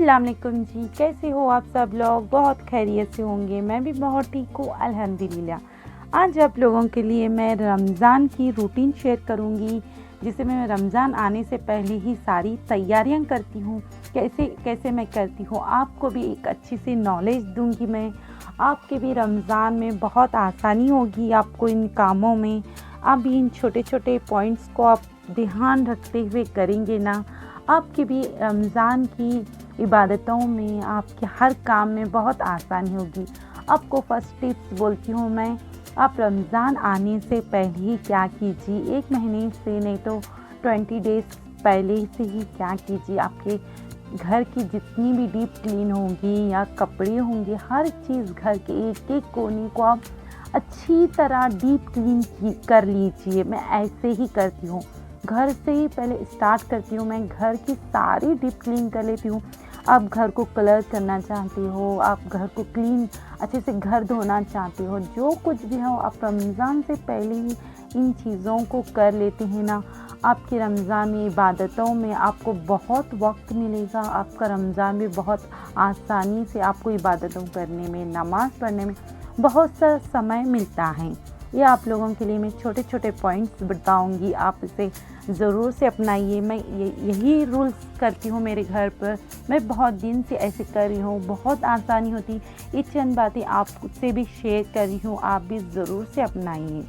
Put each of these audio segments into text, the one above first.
अस्सलाम वालेकुम जी, कैसे हो आप सब लोग। बहुत खैरियत से होंगे। मैं भी बहुत ठीक हूँ अल्हम्दुलिल्लाह। आज आप लोगों के लिए मैं रमज़ान की रूटीन शेयर करूँगी, जिसे मैं रमज़ान आने से पहले ही सारी तैयारियां करती हूँ। कैसे कैसे मैं करती हूँ, आपको भी एक अच्छी सी नॉलेज दूँगी मैं। आपके भी रमज़ान में बहुत आसानी होगी आपको इन कामों में। आप भी इन छोटे छोटे पॉइंट्स को आप ध्यान रखते हुए करेंगे ना, आपकी भी रमज़ान की इबादतों में, आपके हर काम में बहुत आसानी होगी। आपको फर्स्ट टिप्स बोलती हूँ मैं। आप रमज़ान आने से पहले ही क्या कीजिए, 1 महीने से नहीं तो 20 डेज़ पहले से ही क्या कीजिए, आपके घर की जितनी भी डीप क्लीन होगी या कपड़े होंगे, हर चीज़ घर के एक एक कोने को आप अच्छी तरह डीप क्लीन कर लीजिए। मैं ऐसे ही करती हूँ, घर से ही पहले स्टार्ट करती हूँ। मैं घर की सारी डीप क्लीन कर लेती हूँ। आप घर को कलर करना चाहते हो, आप घर को क्लीन अच्छे से घर धोना चाहते हो, जो कुछ भी हो आप रमज़ान से पहले ही इन चीज़ों को कर लेते हैं ना, आपकी रमज़ान में इबादतों में आपको बहुत वक्त मिलेगा। आपका रमज़ान भी बहुत आसानी से आपको इबादतों करने में, नमाज़ पढ़ने में बहुत सा समय मिलता है। ये आप लोगों के लिए मैं छोटे छोटे पॉइंट्स बताऊंगी, आप इसे ज़रूर से अपनाइए। मैं यही रूल्स करती हूँ मेरे घर पर। मैं बहुत दिन से ऐसे कर रही हूँ, बहुत आसानी होती। ये चंद बातें आपसे भी शेयर कर रही हूँ, आप भी ज़रूर से अपनाइए।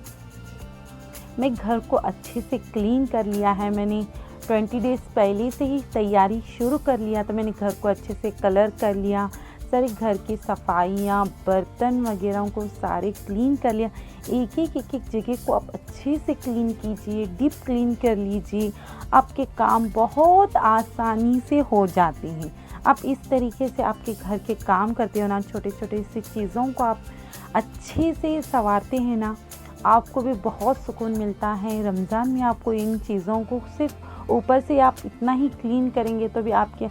मैं घर को अच्छे से क्लीन कर लिया है। मैंने 20 डेज़ पहले से ही तैयारी शुरू कर लिया, तो मैंने घर को अच्छे से कलर कर लिया, सारे घर की सफाइयाँ, बर्तन वगैरह को सारे क्लीन कर लिया। एक एक जगह को आप अच्छे से क्लीन कीजिए, डीप क्लीन कर लीजिए। आपके काम बहुत आसानी से हो जाते हैं। आप इस तरीके से आपके घर के काम करते हो ना, छोटे छोटे से चीज़ों को आप अच्छे से संवारते हैं ना, आपको भी बहुत सुकून मिलता है। रमज़ान में आपको इन चीज़ों को सिर्फ ऊपर से आप इतना ही क्लीन करेंगे तो भी आपके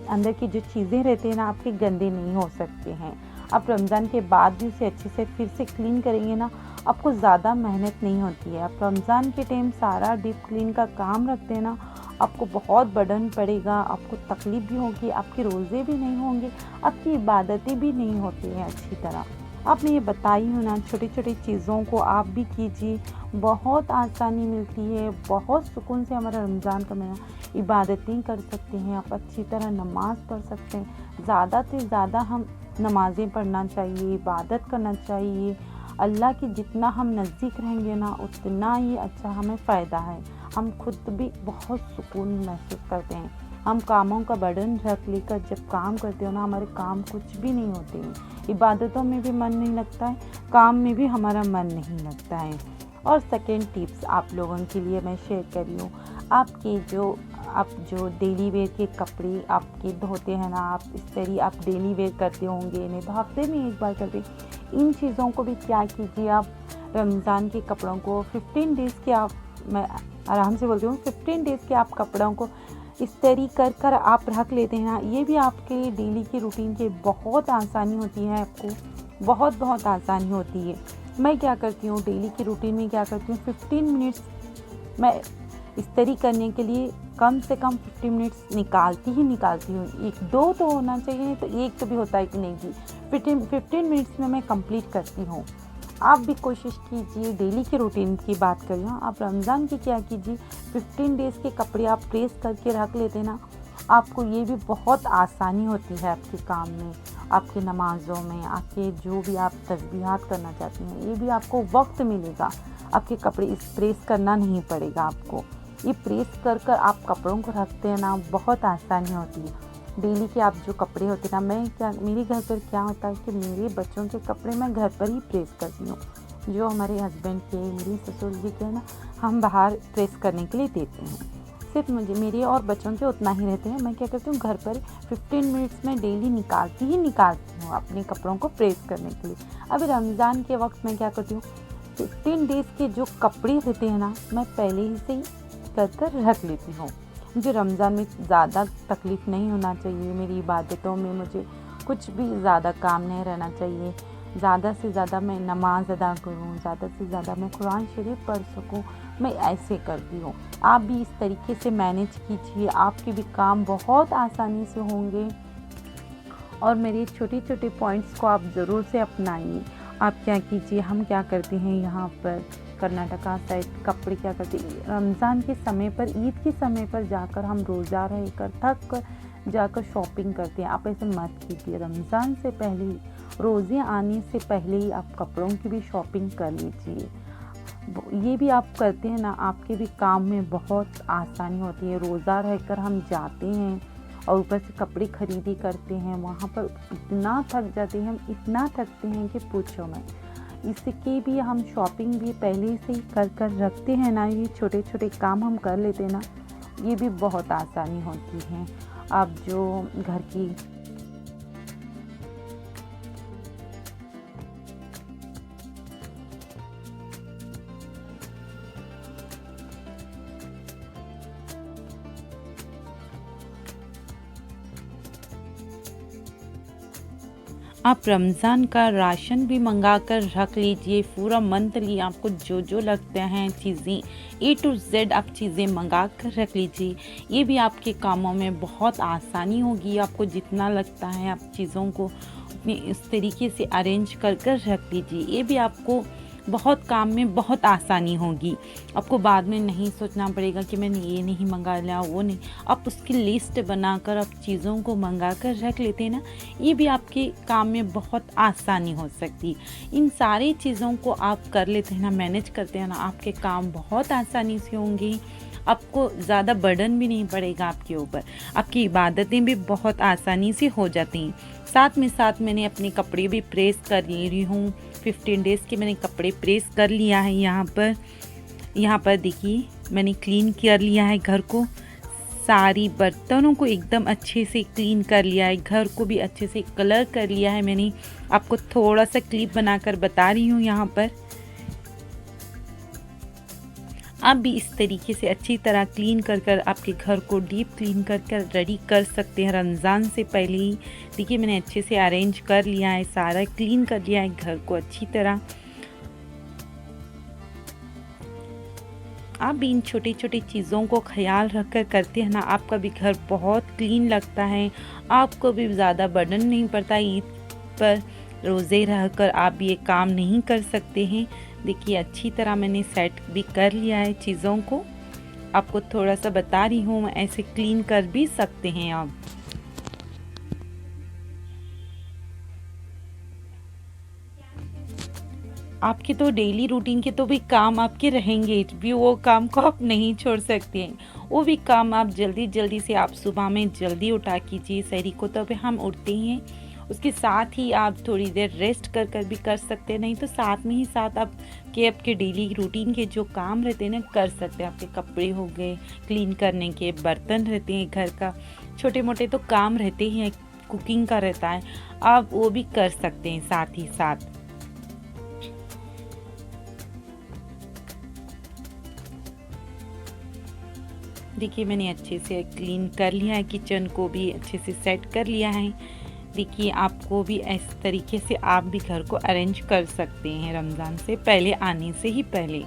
अंदर की जो चीज़ें रहती हैं ना, आपके गंदे नहीं हो सकते हैं। आप रमज़ान के बाद भी उसे अच्छे से फिर से क्लीन करेंगे ना, आपको ज़्यादा मेहनत नहीं होती है। आप रमज़ान के टाइम सारा डीप क्लीन का काम रखते हैं ना, आपको बहुत बर्डन पड़ेगा, आपको तकलीफ़ भी होगी, आपके रोज़े भी नहीं होंगे, आपकी इबादतें भी नहीं होती हैं अच्छी तरह। आपने ये बताई हो ना, छोटी छोटी चीज़ों को आप भी कीजिए, बहुत आसानी मिलती है। बहुत सुकून से हमारा रमज़ान का महीना इबादतें कर सकते हैं, आप अच्छी तरह नमाज़ पढ़ सकते हैं। ज़्यादा से ज़्यादा हम नमाज़ें पढ़ना चाहिए, इबादत करना चाहिए। अल्लाह की जितना हम नज़दीक रहेंगे ना, उतना ही अच्छा हमें फ़ायदा है। हम खुद भी बहुत सुकून महसूस करते हैं। हम कामों का बर्डन रख लेकर जब काम करते हो ना, हमारे काम कुछ भी नहीं होते हैं। इबादतों में भी मन नहीं लगता है, काम में भी हमारा मन नहीं लगता है। और सेकेंड टिप्स आप लोगों के लिए मैं शेयर कर रही हूँ। आप जो डेली वेयर के कपड़े आपके धोते हैं ना, आप इस तरह आप डेली वेयर करते होंगे, नहीं तो हफ्ते में एक बार करते। इन चीज़ों को भी क्या कीजिए, आप रमज़ान के कपड़ों को 15 डेज़ के आप, मैं आराम से बोलती हूँ, 15 डेज़ के आप कपड़ों को इस्त्री कर आप रख लेते हैं ना, ये भी आपके लिए डेली की रूटीन के बहुत आसानी होती है। आपको बहुत आसानी होती है। मैं क्या करती हूँ डेली की रूटीन में, क्या करती हूँ, 15 मिनट्स मैं इस्त्री करने के लिए कम से कम 15 मिनट्स निकालती हूँ। एक दो तो होना चाहिए, नहीं तो एक तो भी होता है कि नहीं जी, 15 मिनट्स में मैं कंप्लीट करती हूँ। आप भी कोशिश कीजिए, डेली की रूटीन की बात कर रही हूँ। आप रमज़ान की क्या कीजिए, 15 डेज़ के कपड़े आप प्रेस करके रख लेते ना, आपको ये भी बहुत आसानी होती है आपके काम में, आपके नमाज़ों में, आपके जो भी आप तस्बीहात करना चाहते हैं, ये भी आपको वक्त मिलेगा। आपके कपड़े इस प्रेस करना नहीं पड़ेगा आपको। ये प्रेस कर आप कपड़ों को रखते हैं ना, बहुत आसानी होती है। डेली के आप जो कपड़े होते हैं ना, मेरे घर पर क्या होता है कि मेरे बच्चों के कपड़े मैं घर पर ही प्रेस करती हूँ। जो हमारे हस्बैंड के, मेरी ससुर जी के ना, हम बाहर प्रेस करने के लिए देते हैं। सिर्फ मेरे और बच्चों के उतना ही रहते हैं। मैं क्या करती हूँ, घर पर 15 मिनट्स में डेली निकालती हूँ अपने कपड़ों को प्रेस करने के लिए। अभी रमज़ान के वक्त मैं क्या करती हूँ, 15 डेज़ के जो कपड़े रहते हैं ना, मैं पहले ही से ही कर रख लेती हूँ। मुझे रमज़ान में ज़्यादा तकलीफ़ नहीं होना चाहिए, मेरी इबादतों में मुझे कुछ भी ज़्यादा काम नहीं रहना चाहिए। ज़्यादा से ज़्यादा मैं नमाज़ अदा करूँ, ज़्यादा से ज़्यादा मैं कुरान शरीफ पढ़ सकूँ, मैं ऐसे करती हूँ। आप भी इस तरीके से मैनेज कीजिए, आपके भी काम बहुत आसानी से होंगे और मेरे छोटे छोटे पॉइंट्स को आप ज़रूर से अपनाइए। आप क्या कीजिए, हम क्या करते हैं यहाँ पर कर्नाटका साइड कपड़े क्या करते हैं, रमज़ान के समय पर, ईद के समय पर जाकर हम रोज़ा रहकर थक कर जाकर शॉपिंग करते हैं। आप ऐसे मत कीजिए, रमज़ान से पहले ही, रोज़े आने से पहले ही आप कपड़ों की भी शॉपिंग कर लीजिए। ये भी आप करते हैं ना, आपके भी काम में बहुत आसानी होती है। रोज़ा रहकर हम जाते हैं और ऊपर से कपड़े खरीदी करते हैं, वहाँ पर इतना थक जाते हैं, हम इतना थकते हैं कि पूछो मत। इसके भी हम शॉपिंग भी पहले से ही कर कर रखते हैं ना, ये छोटे छोटे काम हम कर लेते हैं ना, ये भी बहुत आसानी होती है। अब जो घर की आप रमज़ान का राशन भी मंगा कर रख लीजिए, पूरा मंथली आपको जो जो लगता है चीज़ें A to Z आप चीज़ें मंगा कर रख लीजिए। ये भी आपके कामों में बहुत आसानी होगी। आपको जितना लगता है आप चीज़ों को अपने इस तरीके से अरेंज कर कर रख लीजिए। ये भी आपको बहुत काम में बहुत आसानी होगी। आपको बाद में नहीं सोचना पड़ेगा कि मैंने ये नहीं मंगा लिया, वो नहीं। आप उसकी लिस्ट बनाकर आप चीज़ों को मंगा कर रख लेते हैं ना, ये भी आपके काम में बहुत आसानी हो सकती है। इन सारी चीज़ों को आप कर लेते हैं ना, मैनेज करते हैं ना, आपके काम बहुत आसानी से होंगे। आपको ज़्यादा बर्डन भी नहीं पड़ेगा आपके ऊपर। आपकी इबादतें भी बहुत आसानी से हो जाती हैं। साथ में साथ मैंने अपने कपड़े भी प्रेस कर ले रही हूँ। 15 डेज़ के मैंने कपड़े प्रेस कर लिया है। यहाँ पर देखिए मैंने क्लीन कर लिया है घर को, सारी बर्तनों को एकदम अच्छे से क्लीन कर लिया है, घर को भी अच्छे से कलर कर लिया है। मैंने आपको थोड़ा सा क्लिप बनाकर बता रही हूँ। यहाँ पर आप भी इस तरीके से अच्छी तरह क्लीन कर कर आपके घर को डीप क्लीन कर कर रेडी कर सकते हैं रमज़ान से पहले ही। देखिए मैंने अच्छे से अरेंज कर लिया है, सारा क्लीन कर लिया है घर को अच्छी तरह। आप भी इन छोटी छोटी चीज़ों को ख्याल रख कर करते हैं ना, आपका भी घर बहुत क्लीन लगता है, आपको भी ज़्यादा बर्डन नहीं पड़ता। ईद पर रोज़े रहकर आप भी ये काम नहीं कर सकते हैं। देखिए अच्छी तरह मैंने सेट भी कर लिया है चीज़ों को। आपको थोड़ा सा बता रही हूँ, ऐसे क्लीन कर भी सकते हैं आप। आपके तो डेली रूटीन के तो भी काम आपके रहेंगे भी, वो काम को आप नहीं छोड़ सकते हैं। वो भी काम आप जल्दी जल्दी से आप सुबह में जल्दी उठा कीजिए। सहरी को तो हम उठते ही हैं, उसके साथ ही आप थोड़ी देर रेस्ट कर कर भी कर सकते हैं। नहीं तो साथ में ही साथ आप के आपके डेली रूटीन के जो काम रहते हैं ना कर सकते हैं। आपके कपड़े हो गए क्लीन करने के, बर्तन रहते हैं, घर का छोटे मोटे तो काम रहते हैं, कुकिंग का रहता है, आप वो भी कर सकते हैं साथ ही साथ। देखिए मैंने अच्छे से क्लीन कर लिया है, किचन को भी अच्छे से सेट कर लिया है। देखिए आपको भी इस तरीके से आप भी घर को अरेंज कर सकते हैं रमज़ान से पहले आने से ही पहले।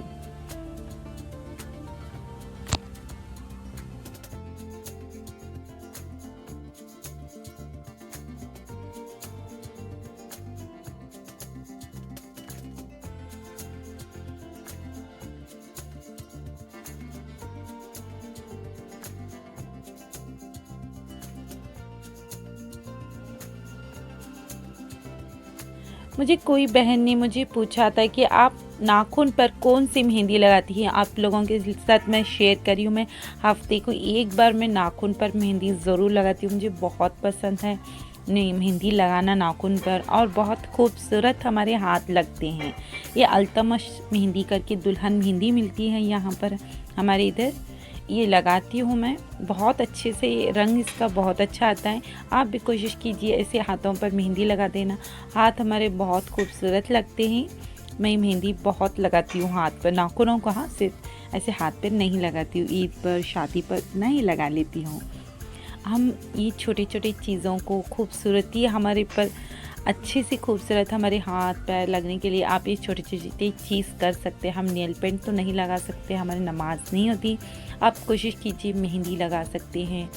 मुझे कोई बहन ने मुझे पूछा था कि आप नाखून पर कौन सी मेहंदी लगाती हैं। आप लोगों के साथ मैं शेयर करी हूँ। मैं हफ्ते को एक बार मैं नाखून पर मेहंदी ज़रूर लगाती हूँ। मुझे बहुत पसंद है नहीं मेहंदी लगाना नाखून पर, और बहुत खूबसूरत हमारे हाथ लगते हैं। ये अल्तमश मेहंदी करके दुल्हन मेहंदी मिलती है यहाँ पर हमारे इधर, ये लगाती हूँ मैं। बहुत अच्छे से रंग इसका बहुत अच्छा आता है। आप भी कोशिश कीजिए ऐसे हाथों पर मेहंदी लगा देना, हाथ हमारे बहुत खूबसूरत लगते हैं। मैं मेहंदी बहुत लगाती हूँ हाथ पर, नाखूनों को हाथ सिर्फ ऐसे हाथ पर नहीं लगाती हूँ, ईद पर शादी पर नहीं लगा लेती हूँ। हम ये छोटे छोटे चीज़ों को खूबसूरती हमारे पर अच्छे से खूबसूरत हमारे हाथ पैर लगने के लिए आप ये छोटी छोटी चीज़ कर सकते हैं। हम नेल पेंट तो नहीं लगा सकते, हमारी नमाज नहीं होती। आप कोशिश कीजिए मेहंदी लगा सकते हैं।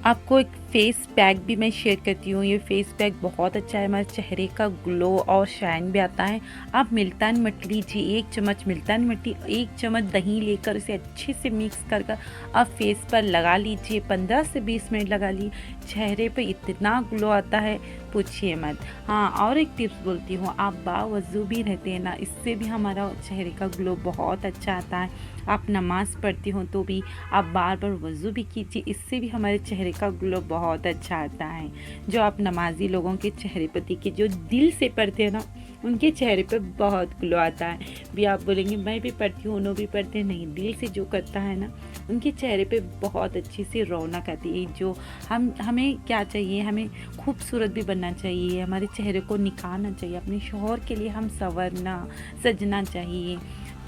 आपको एक फेस पैक भी मैं शेयर करती हूँ। ये फेस पैक बहुत अच्छा है, हमारे चेहरे का ग्लो और शाइन भी आता है। आप मुल्तान मिट्टी लीजिए, 1 चम्मच मुल्तान मिट्टी, 1 चम्मच दही लेकर उसे अच्छे से मिक्स कर आप फेस पर लगा लीजिए। 15 से 20 मिनट लगा ली, चेहरे पे इतना ग्लो आता है पूछिए मत। हाँ, और एक टिप्स बोलती हूँ, आप बावजू भी रहते हैं ना, इससे भी हमारा चेहरे का ग्लो बहुत अच्छा आता है। आप नमाज़ पढ़ती हो तो भी आप बार बार वज़ू भी कीजिए, इससे भी हमारे चेहरे का ग्लो बहुत अच्छा आता है। जो आप नमाजी लोगों के चेहरे पर देखिए, जो दिल से पढ़ते हैं ना, उनके चेहरे पे बहुत ग्लो आता है। भी आप बोलेंगे मैं भी पढ़ती हूँ, उन्होंने भी पढ़ते हैं, नहीं, दिल से जो करता है ना, उनके चेहरे पे बहुत अच्छी सी रौनक आती है। जो हमें क्या चाहिए, हमें खूबसूरत भी बनना चाहिए, हमारे चेहरे को निखारना चाहिए, अपने शौहर के लिए हम संवरना सजना चाहिए।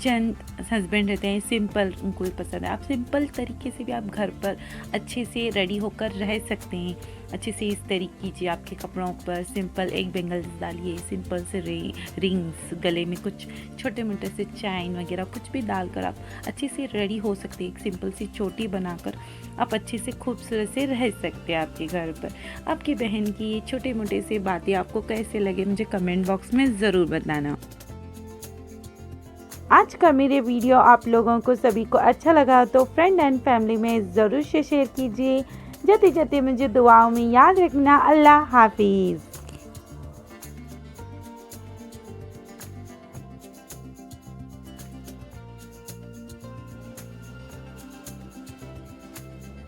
चंद हस्बैंड रहते हैं सिंपल, उनको भी पसंद है। आप सिंपल तरीके से भी आप घर पर अच्छे से रेडी होकर रह सकते हैं। अच्छे से इस तरीके कीजिए, आपके कपड़ों पर सिंपल एक बेंगल्स डालिए, सिंपल से रिंग्स, गले में कुछ छोटे मोटे से चैन वगैरह कुछ भी डालकर आप अच्छे से रेडी हो सकते हैं। एक सिंपल सी चोटी बनाकर आप अच्छे से खूबसूरत से रह सकते हैं आपके घर पर। आपकी बहन की ये छोटे मोटे से बातें आपको कैसे लगे मुझे कमेंट बॉक्स में ज़रूर बताना। आज का मेरे वीडियो आप लोगों को सभी को अच्छा लगा तो फ्रेंड एंड फैमिली में ज़रूर से शेयर कीजिए। जाते जाते मुझे दुआओं में याद रखना। अल्लाह हाफिज़।